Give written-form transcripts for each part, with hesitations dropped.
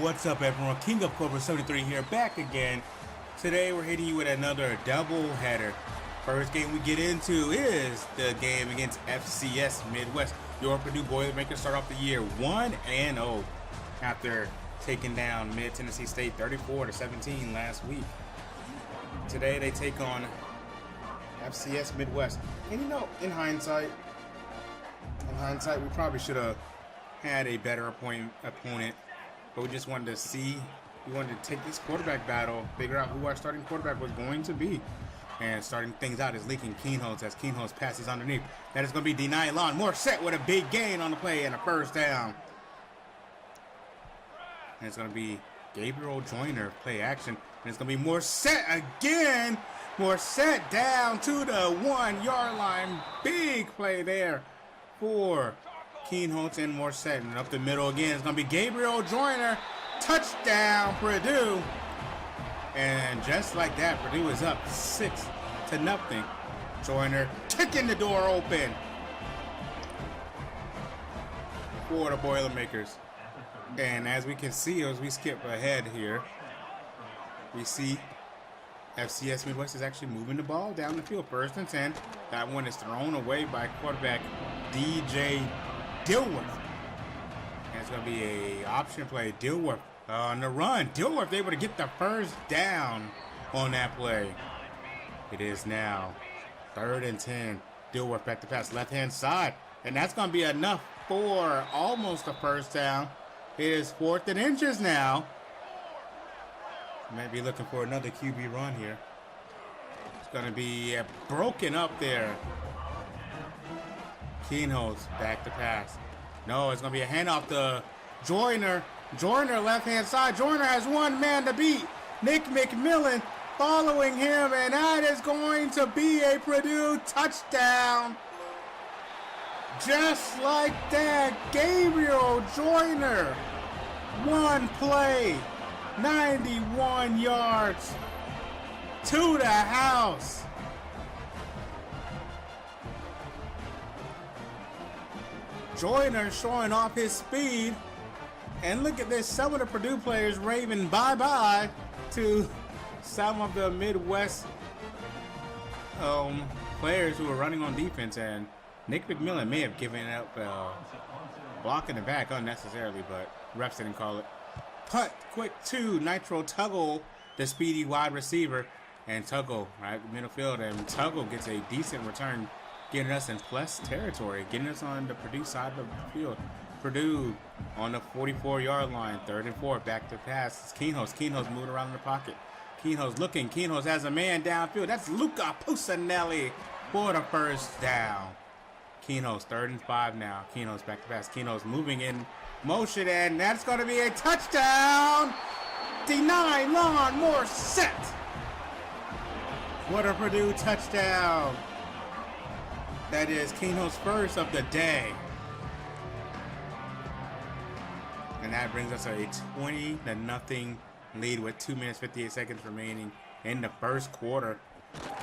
What's up, everyone? King of Cobra 73 here, back again. Today we're hitting you with another double header. First game we get into is the game against FCS Midwest. Your Purdue Boilermakers start off the year 1-0 after taking down Mid-Tennessee State 34-17 last week. Today they take on FCS Midwest. And you know, in hindsight, we probably should have had a better opponent, but we just wanted to see. We wanted to take this quarterback battle, figure out who our starting quarterback was going to be. And starting things out is leaking Keenholz as Keenholz passes underneath. That is going to be denied. Lon Morset with a big gain on the play and a first down. And it's going to be Gabriel Joyner play action. And it's going to be Morset again. Morset down to the 1 yard line. Big play there for Keenholz and Morset. And up the middle again, it's going to be Gabriel Joyner. Touchdown, Purdue. And just like that, Purdue is up 6-0. Joyner kicking the door open for the Boilermakers. And as we can see, as we skip ahead here, we see FCS Midwest is actually moving the ball down the field. 1st and 10. That one is thrown away by quarterback DJ Dilworth. And it's going to be a option play. Dilworth on the run. Dilworth able to get the first down on that play. It is now 3rd and 10. Dilworth back to pass left-hand side. And that's going to be enough for almost a first down. It is 4th and inches now. Might be looking for another QB run here. It's going to be broken up there. Keenholz back to pass. No, it's going to be a handoff to Joyner. Joyner left-hand side. Joyner has one man to beat. Nick McMillan following him, and that is going to be a Purdue touchdown. Just like that, Gabriel Joyner. One play, 91 yards to the house. Joyner showing off his speed. And look at this, some of the Purdue players raving bye-bye to some of the Midwest players who are running on defense. And Nick McMillan may have given up blocking the back unnecessarily, but refs didn't call it. Punt quick to Nitro Tuggle, the speedy wide receiver. And Tuggle, right, middle field, and Tuggle gets a decent return, getting us in plus territory, getting us on the Purdue side of the field. Purdue on the 44-yard line, 3rd and 4, back to pass. It's Keenholz. Keenholz moving around in the pocket. Keenholz looking. Keenholz has a man downfield. That's Luca Pusinelli for the first down. Keenholz, 3rd and 5 now. Keenholz back to pass. Keenholz moving in motion, and that's going to be a touchdown. Denied. Lon Morset. What a Purdue touchdown. That is Keenholz's first of the day. And that brings us a 20-0 lead with 2 minutes 58 seconds remaining in the first quarter.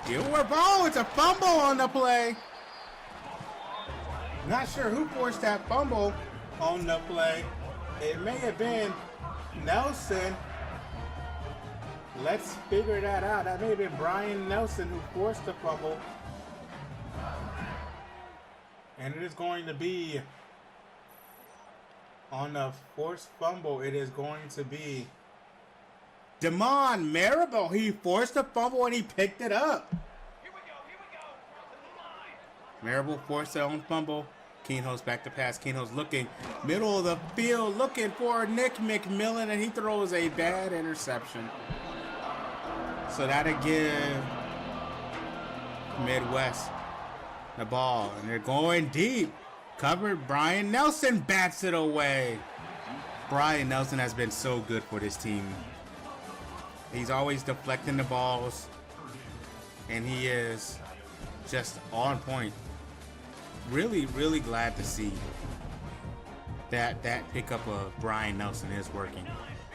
It's a fumble on the play. Not sure who forced that fumble on the play. It may have been Nelson. Let's figure that out. That may have been Brian Nelson who forced the fumble. And it is going to be on the forced fumble. It is going to be Damon Marable. He forced the fumble and he picked it up. Here we go. Marable forced their own fumble. Keenholz back to pass. Keenholz looking middle of the field, looking for Nick McMillan, and he throws a bad interception. So that'll give Midwest the ball, and they're going deep. Covered. Brian Nelson bats it away. Brian Nelson has been so good for this team. He's always deflecting the balls, and he is just on point. Really, really glad to see that pickup of Brian Nelson is working.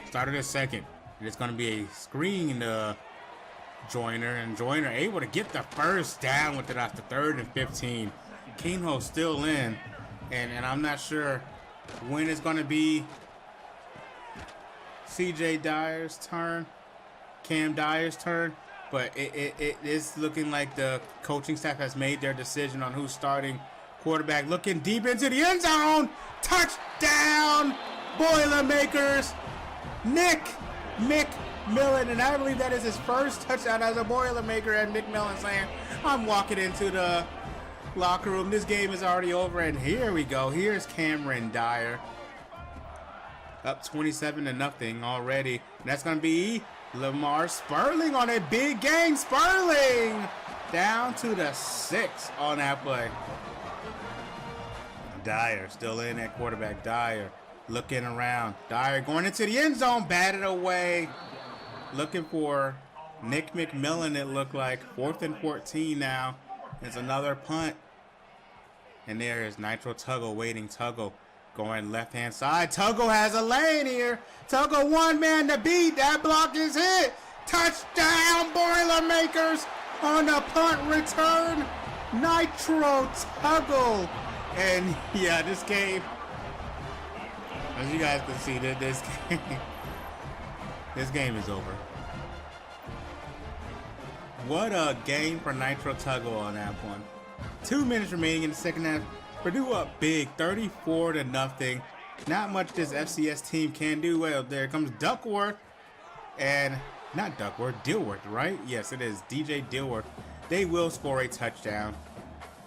Started a second. It's going to be a screen to Joyner, and Joyner able to get the first down with it after 3rd and 15. Keenholz still in, and I'm not sure when it's going to be CJ Dyer's turn, Cam Dyer's turn, but it is looking like the coaching staff has made their decision on who's starting quarterback. Looking deep into the end zone. Touchdown, Boilermakers. Nick McMillan, and I believe that is his first touchdown as a Boilermaker. And McMillan saying, I'm walking into the locker room. This game is already over, and here we go. Here's Cameron Dyer. Up 27-0 already. And that's going to be Lamar Sperling on a big game. Sperling down to the 6 on that play. Dyer still in at quarterback. Dyer looking around. Dyer going into the end zone. Batted away. Looking for Nick McMillan, it looked like. 4th and 14 now. It's another punt. And there is Nitro Tuggle waiting. Tuggle going left-hand side. Tuggle has a lane here. Tuggle one man to beat. That block is hit. Touchdown, Boilermakers on the punt return. Nitro Tuggle. And yeah, this game, as you guys can see, this game is over. What a game for Nitro Tuggle on that one. 2 minutes remaining in the second half. Purdue up big, 34-0. Not much this FCS team can do. Well, there comes Duckworth. And not Duckworth, Dilworth, right? Yes, it is DJ Dilworth. They will score a touchdown.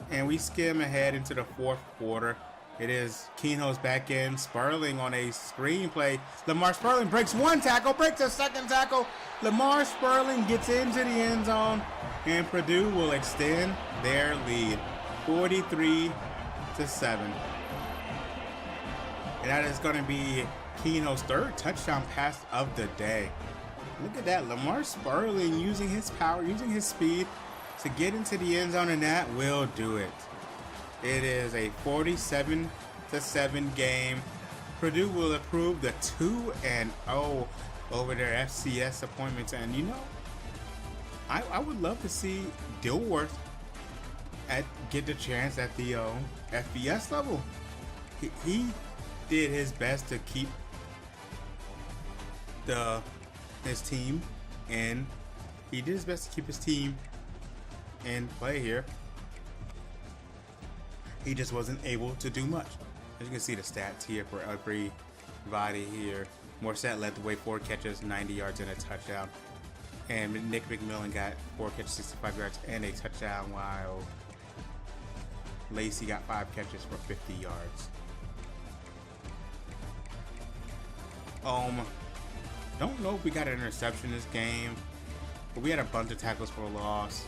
And we skim ahead into the 4th quarter. It is Keenho's back in. Sperling on a screen play. Lamar Sperling breaks one tackle, breaks a second tackle. Lamar Sperling gets into the end zone. And Purdue will extend their lead. 43-7. And that is going to be Keenho's 3rd touchdown pass of the day. Look at that. Lamar Sperling using his power, using his speed to get into the end zone, and that will do it. It is a 47-7 game. Purdue will approve the 2-0 over their FCS appointments. And you know, I would love to see Dilworth get the chance at the FBS level. He did his best to keep his team in. He did his best to keep his team in play here. He just wasn't able to do much. As you can see the stats here for everybody here. Morset led the way, 4 catches, 90 yards, and a touchdown. And Nick McMillan got 4 catches, 65 yards, and a touchdown, while Lacey got 5 catches for 50 yards. Don't know if we got an interception this game, but we had a bunch of tackles for a loss.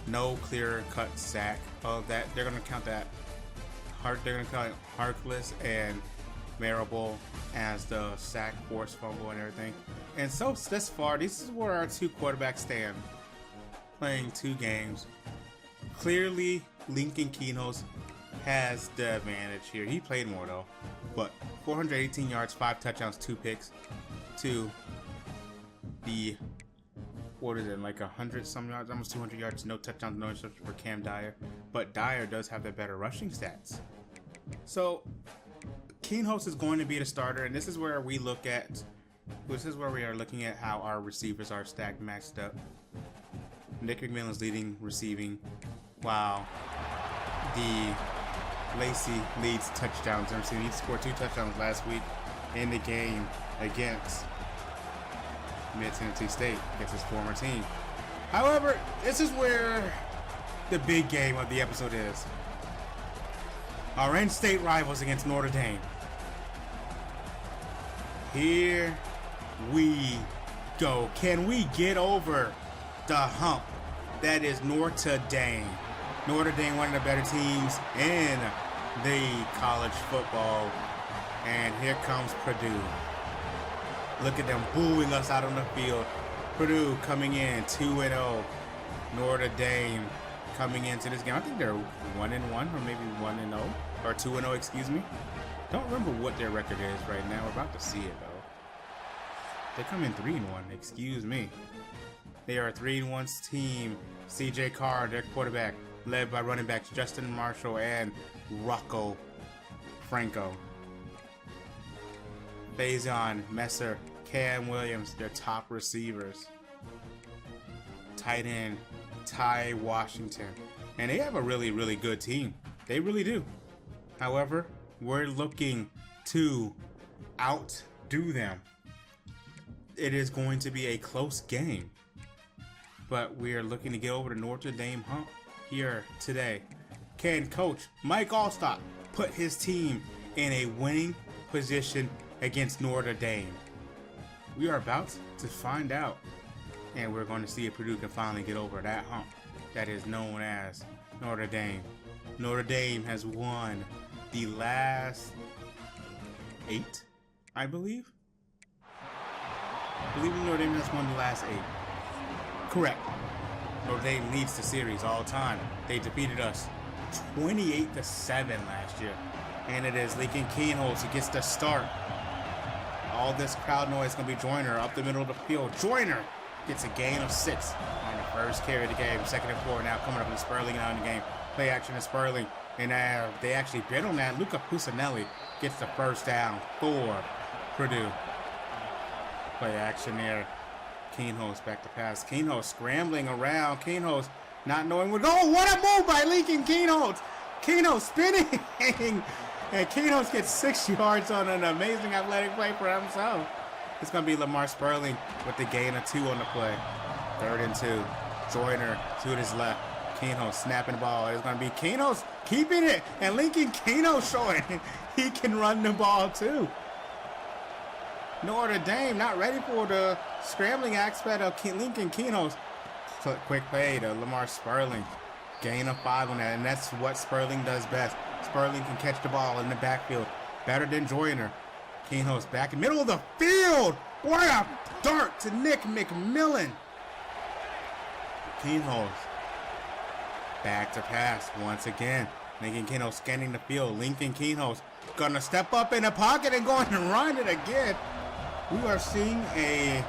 No clear-cut sack. That they're gonna count that. They're gonna count Harkless and Marable as the sack, force fumble, and everything. And so thus far, this is where our 2 quarterbacks stand, playing 2 games. Clearly, Lincoln Keenho's has the advantage here. He played more though, but 418 yards, 5 touchdowns, 2 picks, to the, what is it, like 100 some yards, almost 200 yards, no touchdowns, no interceptions for Cam Dyer. But Dyer does have the better rushing stats. So Keenho's is going to be the starter, and this is where we look at, this is where we are looking at how our receivers are stacked, matched up. Nick McMillan's leading receiving, while the Lacey leads touchdowns and receiving. He scored 2 touchdowns last week in the game against Mid-Tennessee State, against his former team. However, this is where the big game of the episode is. Our in-state rivals against Notre Dame. Here we go. Can we get over the hump that is Notre Dame? Notre Dame, one of the better teams in the college football. And here comes Purdue. Look at them booing us out on the field. Purdue coming in 2-0. Notre Dame coming into this game. I think they're 1-1 or maybe 1-0 or 2-0, excuse me. Don't remember what their record is right now. We're about to see it though. They come in 3-1, excuse me. They are a 3-1 team. CJ Carr, their quarterback, led by running backs Justin Marshall and Rocco Franco. Faison, Messer, Cam Williams, their top receivers. Tight end, Ty Washington. And they have a really, really good team. They really do. However, we're looking to outdo them. It is going to be a close game. But we are looking to get over the Notre Dame hump here today. Can Coach Mike Allstott put his team in a winning position against Notre Dame? We are about to find out. And we're going to see if Purdue can finally get over that hump that is known as Notre Dame. Notre Dame has won the last 8, I believe. I believe Notre Dame has won the last 8. Correct. Notre Dame leads the series all time. They defeated us 28-7 last year. And it is Lincoln Keenholz who gets the start. All this crowd noise is going to be Joyner up the middle of the field. Joyner gets a gain of 6 on the first carry of the game. 2nd and 4 now coming up in Sperling now in the game. Play action in Sperling. And they actually bid on that. Luca Pusinelli gets the first down for Purdue. Play action there. Keenholz back to pass. Keenholz scrambling around. Keenholz not knowing where to go. What a move by Lincoln Keenholz. Keenholz spinning. And Keenholz gets 6 yards on an amazing athletic play for himself. It's going to be Lamar Sperling with the gain of 2 on the play. 3rd and 2. Joyner to his left. Keenholz snapping the ball. It's going to be Keenholz keeping it. And Lincoln Keenholz showing he can run the ball too. Notre Dame not ready for the scrambling aspect of Lincoln Keenholz. Quick play to Lamar Sperling. Gain of 5 on that. And that's what Sperling does best. Sperling can catch the ball in the backfield better than Joyner. Keenholz back in the middle of the field. What a dart to Nick McMillan. Keenholz back to pass once again. Lincoln Keenholz scanning the field. Lincoln Keenholz gonna step up in the pocket and going to run it again. We are seeing a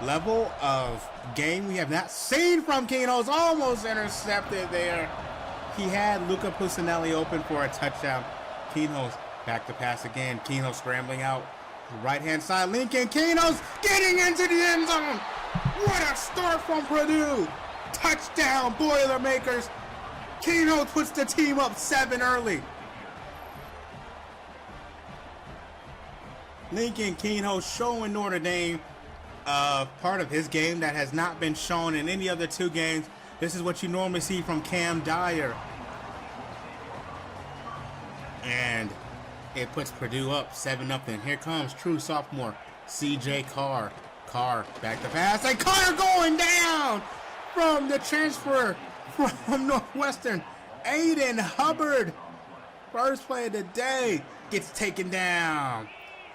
level of game we have not seen from Keenholz. Almost intercepted there. He had Luca Pusinelli open for a touchdown. Keenholz back to pass again. Keenholz scrambling out. Right-hand side. Lincoln Keenholz getting into the end zone. What a start from Purdue. Touchdown, Boilermakers. Keenholz puts the team up 7 early. Lincoln Keenholz showing Notre Dame part of his game that has not been shown in any other 2 games. This is what you normally see from Cam Dyer. And it puts Purdue up 7-0. Here comes true sophomore C.J. Carr. Carr back to pass. And Carr going down from the transfer from Northwestern. Aiden Hubbard. First play of the day gets taken down.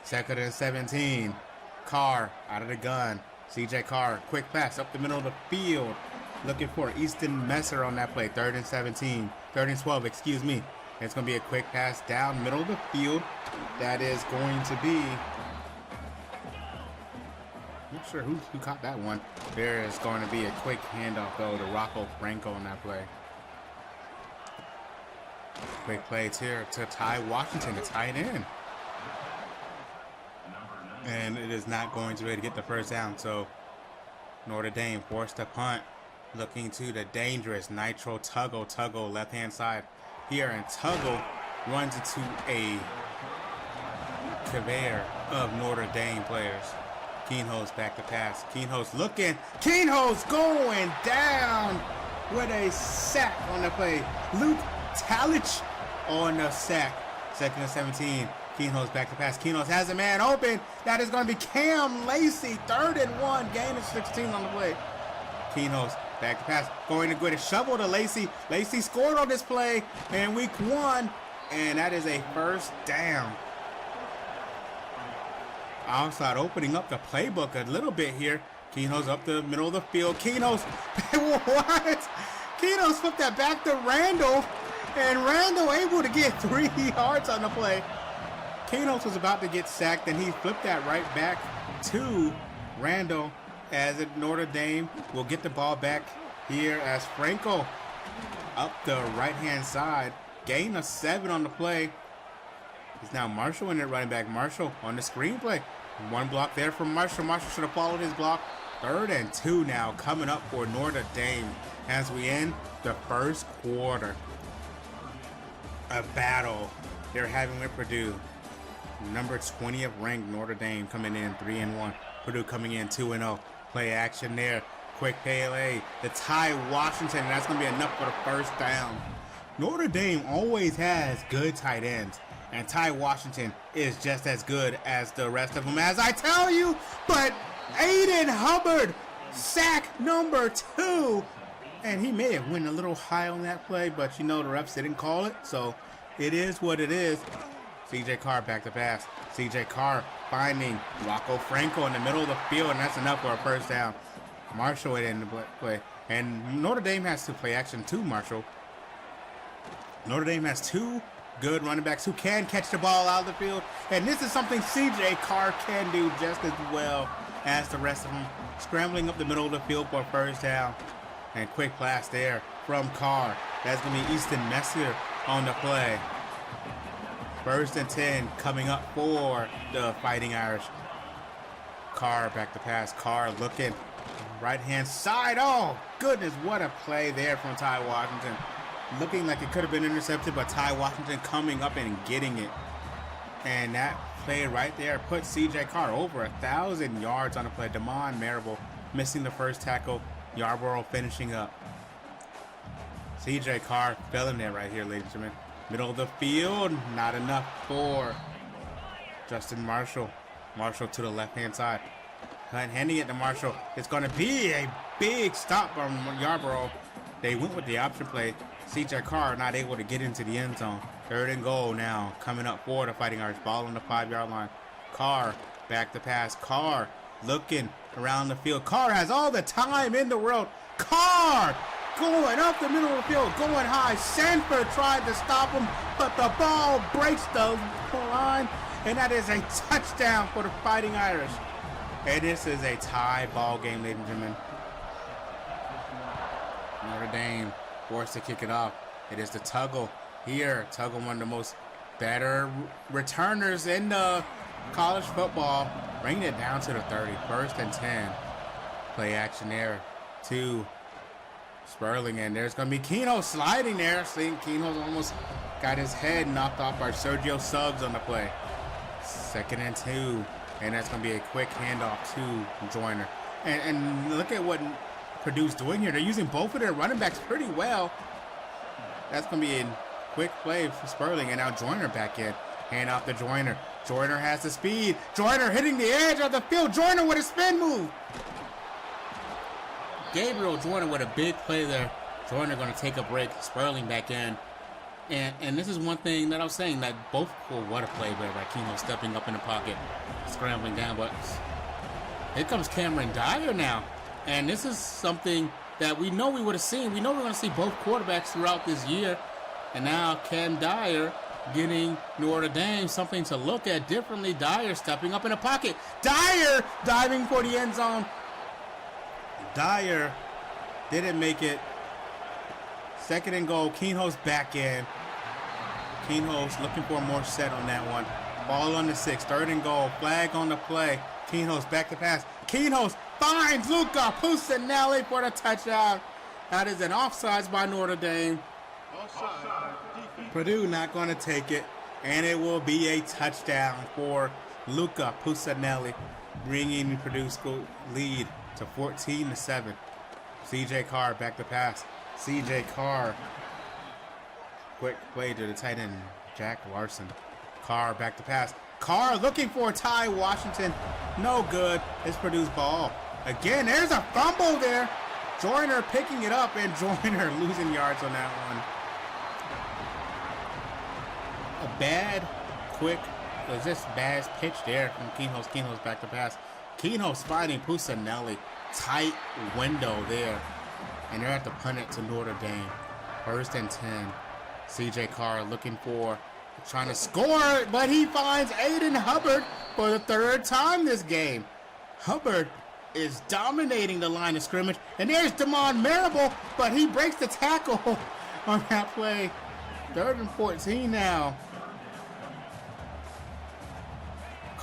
2nd and 17. Carr out of the gun. C.J. Carr, quick pass up the middle of the field. Looking for Easton Messer on that play. 3rd and 17. 3rd and 12, excuse me. It's going to be a quick pass down middle of the field. That is going to be... Not sure who caught that one. There is going to be a quick handoff, though, to Rocco Franco on that play. Quick play here to Ty Washington, the tight end. And it is not going to be able to get the first down. So Notre Dame forced a punt. Looking to the dangerous Nitro Tuggle. Tuggle left-hand side here. And Tuggle runs into a conveyor of Notre Dame players. Keenholz back to pass. Keenholz looking. Keenholz going down with a sack on the play. Luke Talich on the sack. 2nd and 17. Keenholz back to pass. Keenholz has a man open. That is going to be Cam Lacey. 3rd and 1. Gain of 16 on the play. Keenholz back to pass. Going to get a shovel to Lacey. Lacey scored on this play in week 1. And that is a first down. Outside opening up the playbook a little bit here. Keenholz up the middle of the field. Keenholz. What? Keenholz flipped that back to Randall. And Randall able to get 3 yards on the play. Keenholz was about to get sacked, and he flipped that right back to Randall as Notre Dame will get the ball back here as Franco up the right-hand side. Gain of 7 on the play. It's now Marshall in there, running back. Marshall on the screenplay. One block there from Marshall. Marshall should have followed his block. 3rd and 2 now coming up for Notre Dame as we end the first quarter. A battle they're having with Purdue. Number 20th ranked Notre Dame coming in 3-1. Purdue coming in 2-0. Play action there. Quick Pele to Ty Washington, and that's going to be enough for the first down. Notre Dame always has good tight ends, and Ty Washington is just as good as the rest of them, as I tell you. But Aiden Hubbard, sack number 2. And he may have went a little high on that play, but you know the refs didn't call it, so it is what it is. C.J. Carr back to pass. C.J. Carr finding Rocco Franco in the middle of the field, and that's enough for a first down. Marshall in the play. And Notre Dame has to play action too, Marshall. Notre Dame has 2 good running backs who can catch the ball out of the field. And this is something C.J. Carr can do just as well as the rest of them. Scrambling up the middle of the field for a first down. And quick pass there from Carr. That's going to be Easton Messier on the play. 1st and 10 coming up for the Fighting Irish. Carr back to pass. Carr looking right-hand side. Oh, goodness, what a play there from Ty Washington. Looking like it could have been intercepted, but Ty Washington coming up and getting it. And that play right there put C.J. Carr over 1,000 yards on the play. Damon Marable missing the first tackle. Yarborough finishing up. C.J. Carr fell in there right here, ladies and gentlemen. Middle of the field, not enough for Justin Marshall. Marshall to the left-hand side. Handing it to Marshall. It's going to be a big stop from Yarborough. They went with the option play. C.J. Carr not able to get into the end zone. 3rd and goal now coming up for the Fighting Irish. Ball on the 5-yard line. Carr back to pass. Carr looking around the field. Carr has all the time in the world. Carr going up the middle of the field, going high. Sanford tried to stop him, but the ball breaks the line, and that is a touchdown for the Fighting Irish. And this is a tie ball game, ladies and gentlemen. Notre Dame forced to kick it off. It is the Tuggle here. Tuggle, one of the most better returners in the college football. Bringing it down to the 30. 1st and 10. Play action there to Sperling, and there's going to be Keno sliding there. Seeing Keno's almost got his head knocked off by Sergio Suggs on the play. 2nd and 2. And that's going to be a quick handoff to Joyner. And look at what Purdue's doing here. They're using both of their running backs pretty well. That's going to be a quick play for Sperling. And now Joyner back in. Hand off to Joyner. Joyner has the speed. Joyner hitting the edge of the field. Joyner with a spin move. Gabriel Joyner with a big play there. Joyner going to take a break. Sperling back in. And this is one thing that I was saying, that both, well, what a play by Keno stepping up in the pocket, scrambling down. But here comes Cameron Dyer now. And this is something that we know we would have seen. We know we're going to see both quarterbacks throughout this year. And now Cam Dyer getting Notre Dame something to look at differently. Dyer stepping up in the pocket. Dyer diving for the end zone. Dyer didn't make it. 2nd and goal. Keno's back in. Keno's looking for more set on that one. Ball on the 6. 3rd and goal. Flag on the play. Keno's back to pass. Keno's finds Luca Pusinelli for the touchdown. That is an offsides by Notre Dame. Purdue not going to take it. And it will be a touchdown for Luca Pusinelli, bringing Purdue's lead to 14-7. C.J. Carr back to pass. C.J. Carr. Quick play to the tight end, Jack Larson. Carr back to pass. Carr looking for Ty Washington. No good. It's Purdue's ball. Again, there's a fumble there. Joyner picking it up, and Joyner losing yards on that one. A bad, quick, just bad pitch there from Keno's. Keno's back to pass. Keno's finding Pusinelli. Tight window there. And they're at the punt it to Notre Dame. 1st and 10. C.J. Carr looking for, trying to score, but he finds Aiden Hubbard for the 3rd time this game. Hubbard is dominating the line of scrimmage. And there's Damon Marable, but he breaks the tackle on that play. 3rd and 14 now.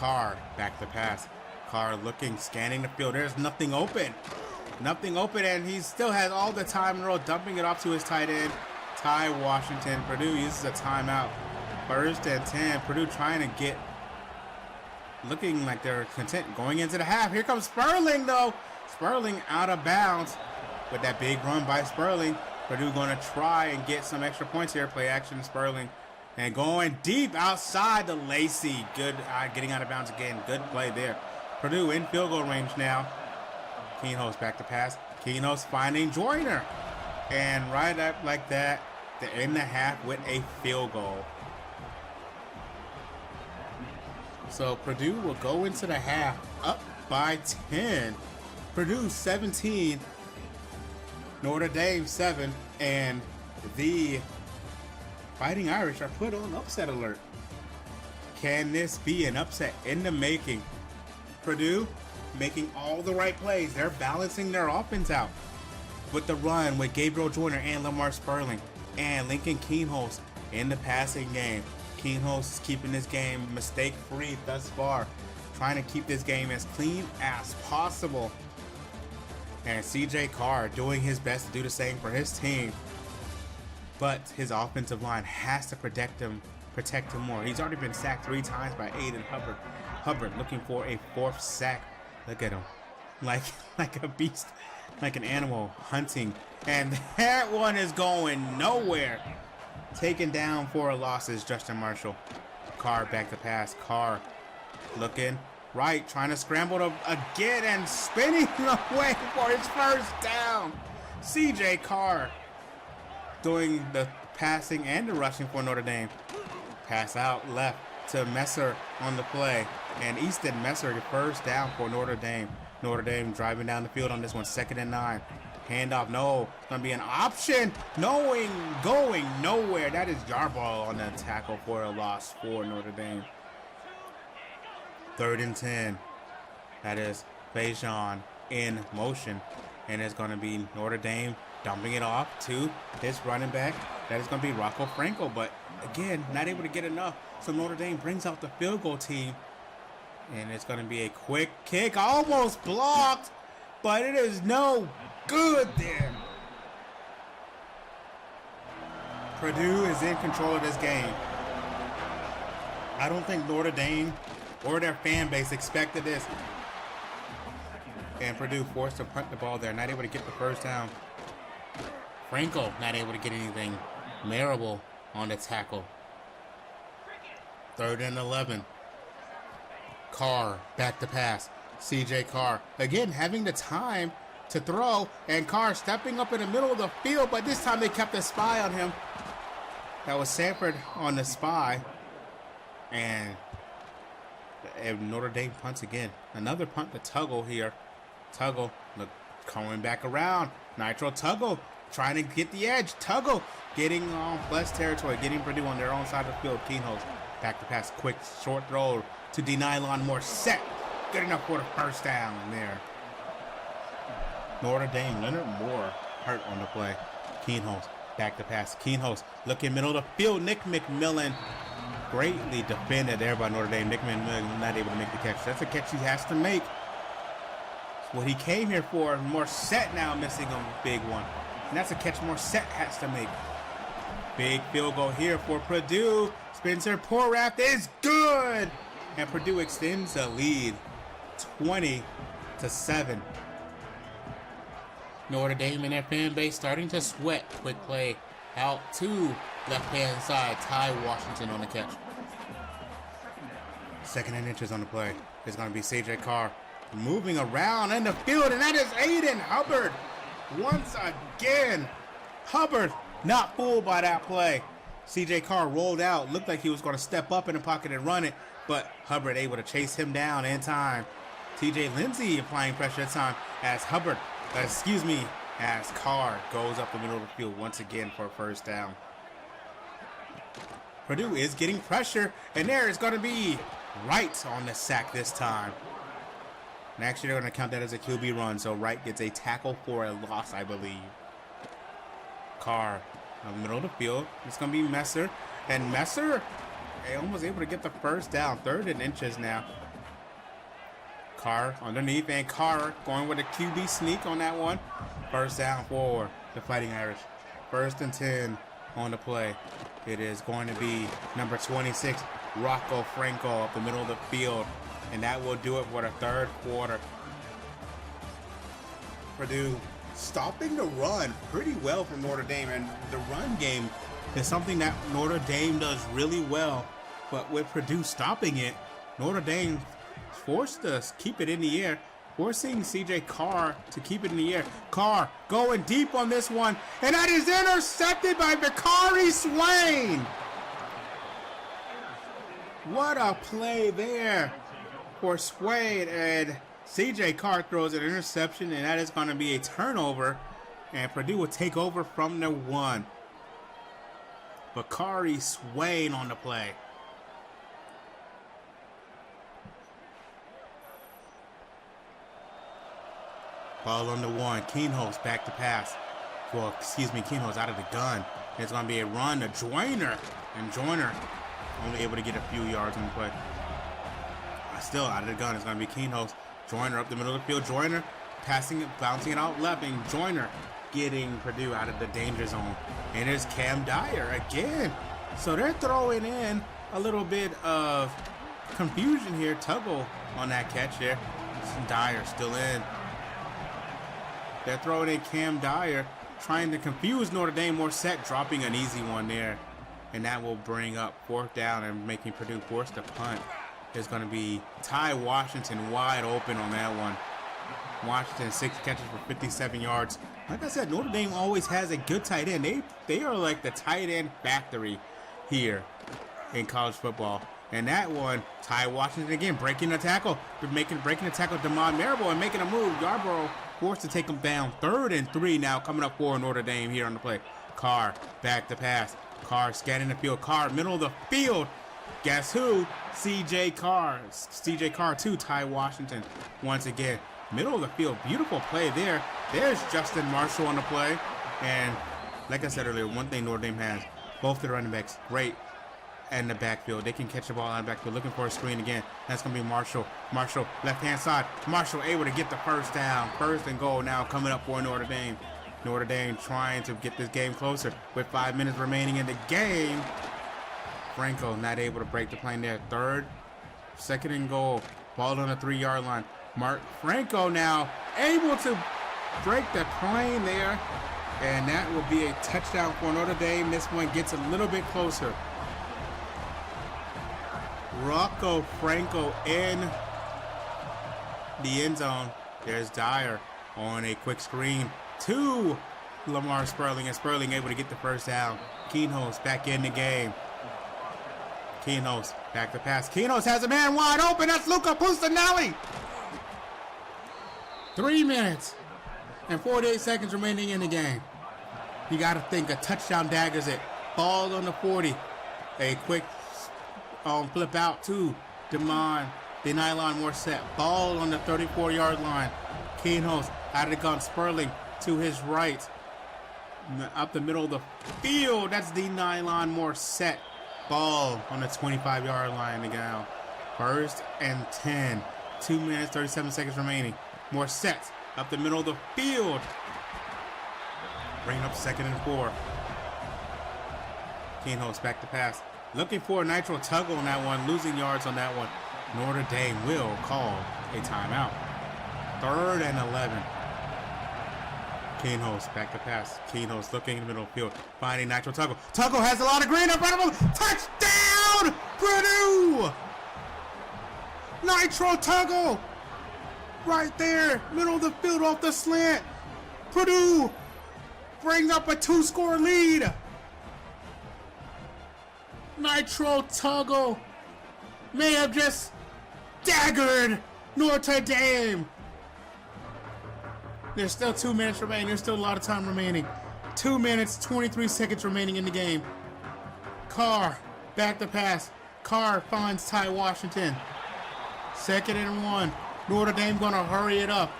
Carr, back to pass. Carr looking, scanning the field. There's nothing open. Nothing open, and he still has all the time in the world, dumping it off to his tight end, Ty Washington. Purdue uses a timeout. 1st and 10. Purdue trying to get, looking like they're content going into the half. Here comes Sperling, though. Sperling out of bounds with that big run by Sperling. Purdue going to try and get some extra points here. Play action, Sperling. And going deep outside the Lacey. Good, getting out of bounds again. Good play there. Purdue in field goal range now. Keenholz back to pass. Keenholz finding Joyner. And right up like that, to end the half with a field goal. So Purdue will go into the half up by 10. Purdue 17, Notre Dame 7, and the Fighting Irish are put on upset alert. Can this be an upset in the making? Purdue making all the right plays. They're balancing their offense out with the run with Gabriel Joyner and Lamar Sperling and Lincoln Keenholz in the passing game. Keenholz is keeping this game mistake-free thus far, trying to keep this game as clean as possible. And CJ Carr doing his best to do the same for his team. But his offensive line has to protect him more. He's already been sacked 3 times by Aiden Hubbard. Hubbard looking for a 4th sack. Look at him. Like a beast, like an animal hunting. And that one is going nowhere. Taken down for a loss is Justin Marshall. Carr back to pass. Carr looking right, trying to scramble again and spinning away for his 1st down. CJ Carr doing the passing and the rushing for Notre Dame. Pass out left to Messer on the play. And Easton Messer, the 1st down for Notre Dame. Notre Dame driving down the field on this one, 2nd and 9. Handoff, no, it's going to be an option. Going nowhere. That is Yarbrough on the tackle for a loss for Notre Dame. 3rd and 10. That is Fajon in motion. And it's going to be Notre Dame dumping it off to this running back. That is going to be Rocco Franco. But again, not able to get enough. So Notre Dame brings out the field goal team. And it's going to be a quick kick. Almost blocked. But it is no good there. Purdue is in control of this game. I don't think Notre Dame or their fan base expected this. And Purdue forced to punt the ball there, not able to get the 1st down. Franco not able to get anything. Marable on the tackle. 3rd and 11. Carr back to pass. CJ Carr again having the time to throw, and Carr stepping up in the middle of the field, but this time they kept a spy on him. That was Sanford on the spy. And Notre Dame punts again. Another punt to Tuggle here. Tuggle look, coming back around. Nitro Tuggle trying to get the edge. Tuggle getting on blessed territory, getting Purdue on their own side of the field. Keenholz back to pass. Quick short throw to Denylon Moore. Set. Good enough for the 1st down there. Notre Dame, Leonard Moore hurt on the play. Keenholz back to pass. Keenholz looking middle of the field. Nick McMillan greatly defended there by Notre Dame. Nick McMillan not able to make the catch. That's a catch he has to make. It's what he came here for. Morset now missing a big one. And that's a catch Morset has to make. Big field goal here for Purdue. Spencer Porath is good. And Purdue extends the lead 20-7. Notre Dame and their fan base starting to sweat. Quick play out to left-hand side. Ty Washington on the catch. 2nd and inches on the play. It's going to be CJ Carr moving around in the field, and that is Aiden Hubbard. Once again, Hubbard not fooled by that play. CJ Carr rolled out. Looked like he was going to step up in the pocket and run it, but Hubbard able to chase him down in time. TJ Lindsey applying pressure at time as as Carr goes up the middle of the field once again for a 1st down. Purdue is getting pressure, and there is going to be Wright on the sack this time. And actually, they're going to count that as a QB run, so Wright gets a tackle for a loss, I believe. Carr in the middle of the field. It's going to be Messer, and Messer almost able to get the 1st down. 3rd and inches now. Carr underneath, and Carr going with a QB sneak on that one. First down for the Fighting Irish. 1st and 10 on the play. It is going to be number 26, Rocco Franco, up the middle of the field. And that will do it for the 3rd quarter. Purdue stopping the run pretty well from Notre Dame. And the run game is something that Notre Dame does really well. But with Purdue stopping it, Notre Dame forced to keep it in the air, forcing C.J. Carr to keep it in the air. Carr going deep on this one, and that is intercepted by Bakari Swain. What a play there for Swain, and C.J. Carr throws an interception, and that is going to be a turnover, and Purdue will take over from the 1. Bakari Swain on the play. Ball on the 1. Keenholz back to pass. Well, excuse me, Keenholz out of the gun. It's going to be a run to Joyner. And Joyner only able to get a few yards on the play. Still out of the gun. It's going to be Keenholz. Joyner up the middle of the field. Joyner passing it, bouncing it out left. And Joyner getting Purdue out of the danger zone. And there's Cam Dyer again. So they're throwing in a little bit of confusion here. Tuggle on that catch there. Dyer still in. They're throwing in Cam Dyer, trying to confuse Notre Dame. Morset dropping an easy one there. And that will bring up 4th down and making Purdue force to punt. There's going to be Ty Washington wide open on that one. Washington 6 catches for 57 yards. Like I said, Notre Dame always has a good tight end. They are like the tight end factory here in college football. And that one, Ty Washington again breaking the tackle. Breaking the tackle, Damon Marable, and making a move. Yarborough forced to take him down. 3rd and 3 now coming up for Notre Dame here on the play. Carr back to pass. Carr scanning the field. Carr middle of the field. Guess who? C.J. Carr. C.J. Carr to Ty Washington once again. Middle of the field. Beautiful play there. There's Justin Marshall on the play. And like I said earlier, one thing Notre Dame has, both the running backs, great in the backfield. They can catch the ball out of the backfield. Looking for a screen again. That's going to be Marshall. Marshall, left-hand side. Marshall able to get the 1st down. 1st and goal now coming up for Notre Dame. Notre Dame trying to get this game closer with 5 minutes remaining in the game. Franco not able to break the plane there. 2nd and goal. Ball on the 3-yard line. Mark Franco now able to break the plane there. And that will be a touchdown for Notre Dame. This one gets a little bit closer. Rocco Franco in the end zone. There's Dyer on a quick screen to Lamar Sperling, and Sperling able to get the 1st down. Keenholz back in the game. Keenholz back to pass. Keenholz has a man wide open. That's Luca Pustanelli. 3 minutes and 48 seconds remaining in the game. You got to think a touchdown daggers it. Ball on the 40. A quick flip out to Nylon Morset. Ball on the 34-yard line. Keenholz out of the gun. Sperling to his right. Up the middle of the field. That's Nylon Morset. Ball on the 25-yard line now. 1st and 10. 2 minutes, 37 seconds remaining. Morset up the middle of the field. Bringing up 2nd and 4. Keenholz back to pass. Looking for a Nitro Tuggle on that one. Losing yards on that one. Notre Dame will call a timeout. 3rd and 11. Keenholz back to pass. Keenholz looking in the middle of the field. Finding Nitro Tuggle. Tuggle has a lot of green in front of him. Touchdown! Purdue! Nitro Tuggle! Right there. Middle of the field off the slant. Purdue brings up a 2-score lead. Nitro Tuggle may have just daggered Notre Dame. There's still 2 minutes remaining. There's still a lot of time remaining. 2 minutes, 23 seconds remaining in the game. Carr, back to pass. Carr finds Ty Washington. 2nd and 1. Notre Dame going to hurry it up.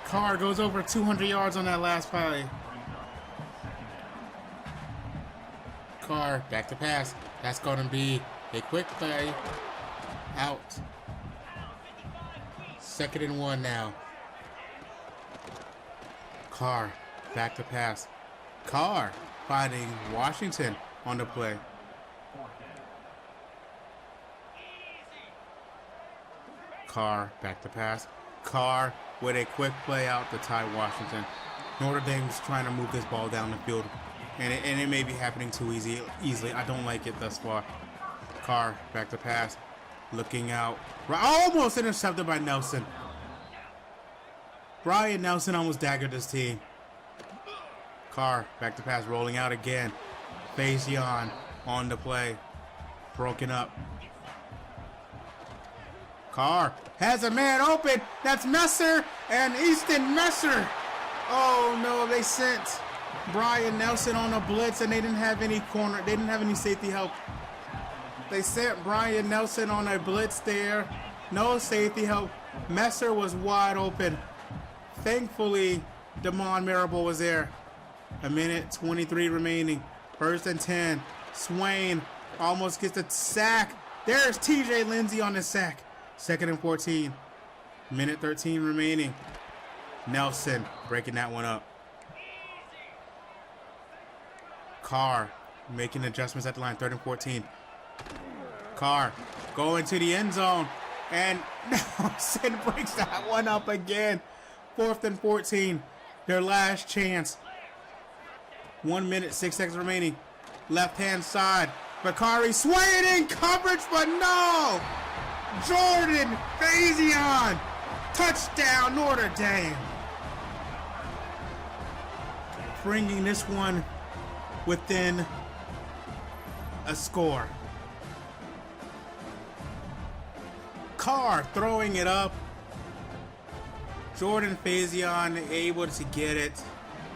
Carr goes over 200 yards on that last play. Carr, back to pass. That's going to be a quick play. Out. Second and 1 now. Carr, back to pass. Carr finding Washington on the play. Carr, back to pass. Carr with a quick play out to tie Washington. Notre Dame's trying to move this ball down the field, and it may be happening too easily. I don't like it thus far. Carr, back to pass. Looking out. Almost intercepted by Nelson. Brian Nelson almost daggered this team. Carr, back to pass, rolling out again. Faison on the play. Broken up. Carr has a man open. That's Messer and Easton Messer. Oh no, they sent Brian Nelson on a blitz and they didn't have any corner. They didn't have any safety help. They sent Brian Nelson on a blitz there. No safety help. Messer was wide open. Thankfully, Damon Marable was there. 1:23 remaining. 1st and 10. Swain almost gets a sack. There's TJ Lindsey on the sack. 2nd and 14. 1:13 remaining. Nelson breaking that one up. Carr making adjustments at the line. 3rd and 14. Carr going to the end zone. And Nelson breaks that one up again. 4th and 14. Their last chance. 1 minute, 6 seconds remaining. Left-hand side. Bakari swaying in coverage, but no! Jordan Faison. Touchdown, Notre Dame. Bringing this one within a score. Carr throwing it up. Jordan Faison able to get it.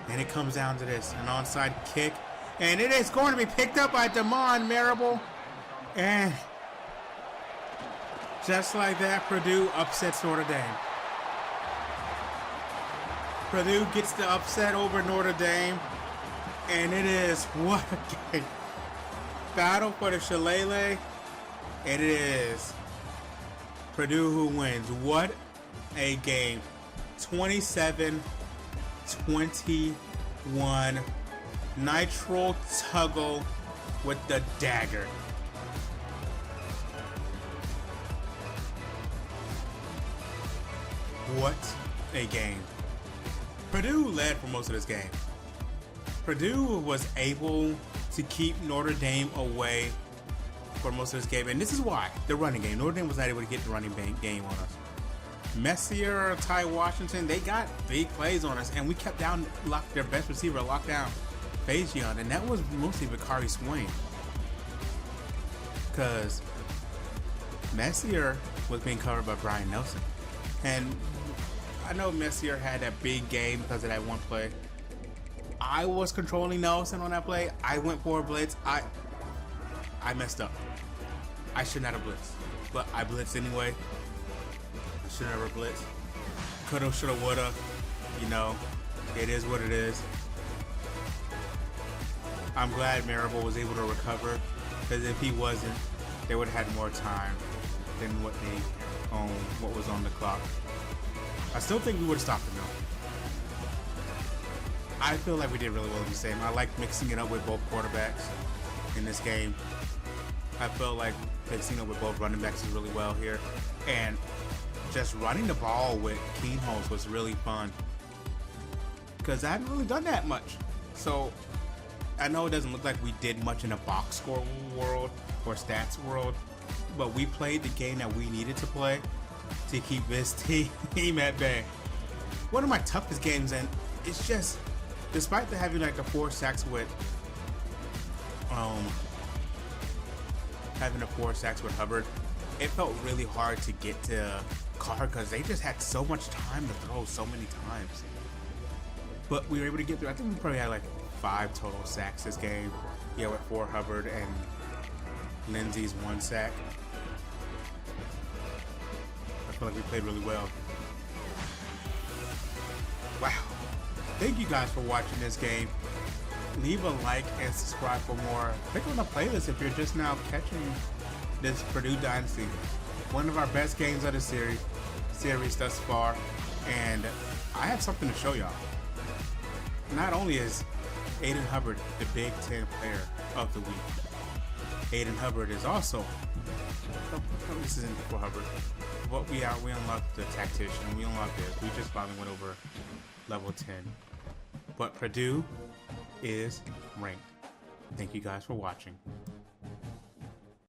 And it comes down to this. An onside kick. And it is going to be picked up by Damon Marable. And just like that, Purdue upsets Notre Dame. Purdue gets the upset over Notre Dame. And it is, what a game. Battle for the Shillelagh. And it is Purdue who wins. What a game. 27-21. Nitro Tuggle with the dagger. What a game. Purdue led for most of this game. Purdue was able to keep Notre Dame away for most of this game. And this is why. The running game. Notre Dame was not able to get the running game on us. Messier, Ty Washington, they got big plays on us. And we kept down their best receiver locked down. Faison, and that was mostly Bakari Swain. Because Messier was being covered by Brian Nelson. And I know Messier had that big game because of that one play. I was controlling Nelson on that play. I went for a blitz. I messed up. I should not have blitzed. But I blitzed anyway. I should never blitzed. Coulda, shoulda, woulda. You know, it is what it is. I'm glad Marable was able to recover, because if he wasn't, they would have had more time than what was on the clock. I still think we would have stopped him though. I feel like we did really well in this game. I like mixing it up with both quarterbacks in this game. I felt like mixing up with both running backs is really well here, and just running the ball with Keenholz was really fun, because I haven't really done that much. So I know it doesn't look like we did much in the box score world or stats world, but we played the game that we needed to play to keep this team at bay. One of my toughest games, and it's just, despite having like the 4 sacks with Hubbard, it felt really hard to get to Carr because they just had so much time to throw so many times. But we were able to get through. I think we probably had like 5 total sacks this game. Yeah, with 4 Hubbard and Lindsey's 1 sack. I feel like we played really well. Wow. Thank you guys for watching this game. Leave a like and subscribe for more. Click on the playlist if you're just now catching this Purdue Dynasty. One of our best games of the series. series thus far, and I have something to show y'all. Not only is Aiden Hubbard the Big Ten Player of the Week, Aiden Hubbard is also, this isn't for Hubbard, but we unlocked the Tactician, we unlocked this, we just finally went over level 10. But Purdue is ranked. Thank you guys for watching.